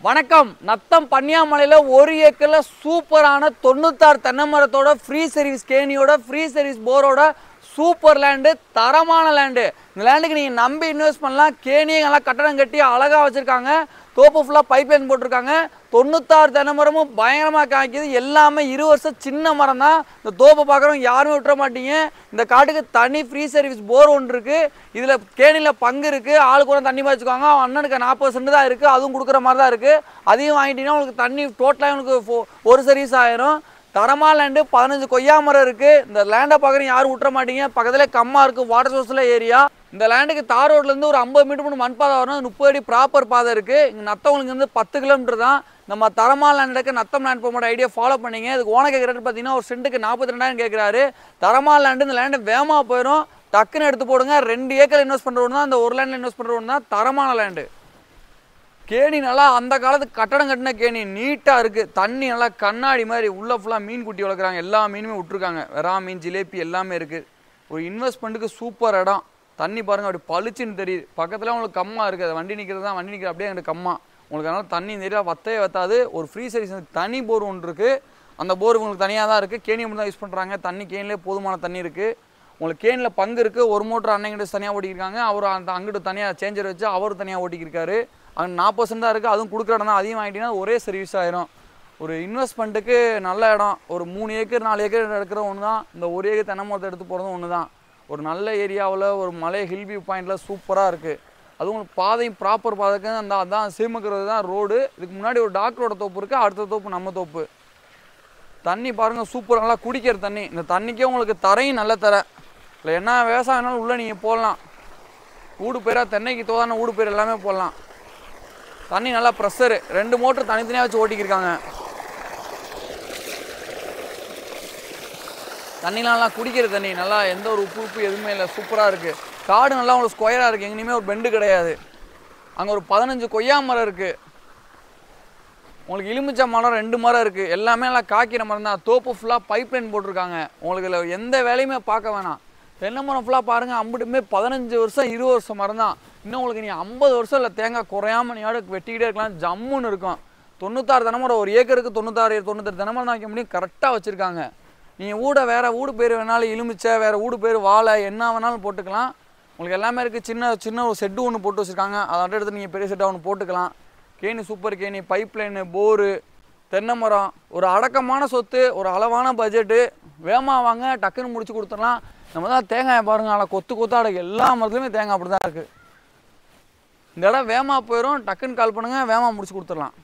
வணக்கம். நத்தம் பன்னியாமலையில் 1 ஏக்கரில் சூப்பரான 96 தென்னை மரத்தோட ஃப்ரீ சர்வீஸ் கேணியோட ஃப்ரீ சர்வீஸ் போரோட சூப்பர் லேண்டு, தரமான லேண்டு. இந்த லேண்டுக்கு நீங்கள் நம்பி இன்வெஸ்ட் பண்ணலாம். கேணியை நல்லா கட்டடம் கட்டி அழகாக வச்சுருக்காங்க. தோப்பு ஃபுல்லாக பைப் லைன் போட்டிருக்காங்க. 96 தென்னை மரமும் பயங்கரமாக காய்க்குது. எல்லாமே 20 வருஷம் சின்ன மரம் தான். இந்த தோப்பை பார்க்குறவங்க யாருமே விட்டுற மாட்டீங்க. இந்த காட்டுக்கு தனி ஃப்ரீ சர்வீஸ் போர் ஒன்று இருக்குது. இதில் கேணியில் பங்கு இருக்குது. ஆளுக்கு கூட தண்ணி பாய்ச்சிக்குவாங்க. அண்ணனுக்கு 40% தான் இருக்குது. அதுவும் கொடுக்குற மாதிரி தான் இருக்குது. அதையும் வாங்கிட்டீங்கன்னா உங்களுக்கு தண்ணி டோட்டலாக உங்களுக்கு ஒரு சர்வீஸ் ஆயிரும். தரமா லேண்டு, 15 கொய்யா மரம் இருக்குது. இந்த லேண்டை பார்க்குறீங்க யாரும் விட்டுற மாட்டீங்க. பக்கத்தில் கம்மா இருக்குது, வாட்டர் சோர்ஸில் ஏரியா. இந்த லேண்டுக்கு தார் ரோட்லேருந்து ஒரு 50 மீட்டர் மட்டும் மண் பாதை வரும். 30 அடி ப்ராப்பர் பாதை இருக்குது. இங்கே நத்தவங்களுக்கு வந்து 10 கிலோமீட்டர் தான். நம்ம தரமா லேண்டுக்கு நத்தம் லேண்ட் போக ஐடியா ஃபாலோ பண்ணிங்க. இதுக்கு ஓன கேட்குறது பார்த்தீங்கன்னா ஒரு சென்ட்டுக்கு 42,000 கேட்குறாரு. தரமா லேண்டு. இந்த லேண்டு வேகமாக போயிடும். டக்குன்னு எடுத்து போடுங்க. 2 ஏக்கர் இன்வெஸ்ட் பண்ணுற ஒன்று தான், இந்த ஒரு லேண்டில் இன்வெஸ்ட் பண்ணுற ஒன்று தான். தரமான லேண்டு. கேணி நல்லா அந்த காலத்துக்கு கட்டடம் கட்டின கேணி நீட்டாக இருக்குது. தண்ணி நல்லா கண்ணாடி மாதிரி உள்ளே ஃபுல்லாக மீன் குட்டி வளர்க்குறாங்க. எல்லா மீனுமே விட்ருக்காங்க. வெறா மீன், ஜிலேபி எல்லாமே இருக்குது. ஒரு இன்வெஸ்ட்மெண்ட்டுக்கு சூப்பர் இடம். தண்ணி பாருங்கள் அப்படி பளிச்சுன்னு தெரியுது. பக்கத்தில் உங்களுக்கு கம்மா இருக்குது. வண்டி நிற்கிறது தான், வண்டி நிற்கிற அப்படியே எங்களுக்கு கம்மா. உங்களுக்கு அதனால் தண்ணி தெரியா வத்தையே வத்தாது. ஒரு ஃப்ரீ சர்வீஸ் தனி போர் ஒன்று இருக்குது. அந்த போர் உங்களுக்கு தனியாக தான் இருக்குது. கேணியை மட்டும் தான் யூஸ் பண்ணுறாங்க. தண்ணி கேணிலே போதுமான தண்ணி இருக்குது. உங்களுக்கு கேணியில் பங்கு இருக்குது. ஒரு மோட்டர் அன்னைங்கிட்ட தனியாக ஓட்டிக்கிருக்காங்க. அவர் அந்த அங்கிட்டு தனியாக சேஞ்சர் வச்சு அவர் தனியாக ஓட்டிக்கிருக்காரு. அங்கே 40% தான் இருக்குது. அதுவும் கொடுக்குற இடம் தான். அதையும் வாங்கிட்டீங்கன்னா ஒரே சர்வீஸ் ஆயிரும். ஒரு இன்வெஸ்ட்மெண்ட்டுக்கு நல்ல இடம். ஒரு 3 ஏக்கர் 4 ஏக்கர் எடுக்கிற ஒன்று தான். இந்த 1 ஏக்கர் தென்னை மரத்தை எடுத்து போகிறதும் ஒன்று தான். ஒரு நல்ல ஏரியாவில் ஒரு மலை ஹில் வியூ பாயிண்டில் சூப்பராக இருக்குது. அதுவும் உங்களுக்கு பாதையும் ப்ராப்பர் பாதைக்கு அந்த அதான் சீமக்கிறது தான் ரோடு. இதுக்கு முன்னாடி ஒரு டாக்டரோட தோப்பு இருக்குது. அடுத்த தோப்பு நம்ம தோப்பு. தண்ணி பாருங்கள் சூப்பராக நல்லா குடிக்கிற தண்ணி. இந்த தண்ணிக்கே உங்களுக்கு தரையும் நல்ல தர இல்லை. என்ன விவசாயம்னாலும் உள்ளே நீங்கள் போடலாம். ஊடு பயிராக தென்னைக்கு தோதான ஊடு பயிர் எல்லாமே போடலாம். தண்ணி நல்லா ப்ரெஷரு. 2 மோட்டர் தனித்தனியாக வச்சு ஓட்டிக்கிருக்காங்க. தண்ணிலாம் நல்லா குடிக்கிற தண்ணி. நல்லா எந்த ஒரு உப்பு எதுவுமே இல்லை. சூப்பராக இருக்குது. காடு நல்லா உங்களுக்கு ஸ்கொயராக இருக்குது. எங்கேயுமே ஒரு பெண்டு கிடையாது. அங்கே ஒரு 15 கொய்யா மரம் இருக்குது. உங்களுக்கு எலுமிச்சை மரம் 2 மரம் இருக்குது. எல்லாமே நல்லா காய்க்கிற மரம் தான். தோப்பு ஃபுல்லாக பைப் லைன் போட்டிருக்காங்க. உங்களுக்கு இதில் எந்த வேலையுமே பார்க்க வேணாம். தென்னை மரம் ஃபுல்லாக பாருங்கள். அம்பிட்டுமே 15 வருஷம் 20 வருஷம் மரம் தான். இன்னும் உங்களுக்கு நீ 50 வருஷம் இல்லை தேங்காய் குறையாமல் நீ வெட்டிக்கிட்டே இருக்கலாம். ஜம்முன்னு இருக்கும். 96 தென்னை மரம். 1 ஏக்கருக்கு 98 தென்னை மரம் தான் வைக்க முடியும். கரெக்டாக வச்சுருக்காங்க. நீங்கள் வேறு ஊடு பேர் வேணாலும் எலுமிச்சை, வேறு ஊடு பேர் வாழை, என்ன வேணாலும் போட்டுக்கலாம். உங்களுக்கு எல்லாமே இருக்குது. சின்ன ஒரு செட்டு ஒன்று போட்டு வச்சுருக்காங்க. அதை எடுத்து நீங்கள் பெரிய செட்டாக ஒன்று போட்டுக்கலாம். கேணி சூப்பர் கேணி, பைப் லைனு, போரு, தென்னை மரம். ஒரு அடக்கமான சொத்து, ஒரு அளவான பட்ஜெட்டு. வேகமாக வாங்க, டக்குன்னு முடிச்சு கொடுத்துடலாம். நம்ம தான் தேங்காயை பாருங்கள். ஆனால் கொத்தாட எல்லா மரத்துலையுமே தேங்காய் அப்படி தான் இருக்குது. இந்த இடம் வேகமாக போயிடும். டக்குன்னு கால் பண்ணுங்கள், வேகமாக முடிச்சு கொடுத்துடலாம்.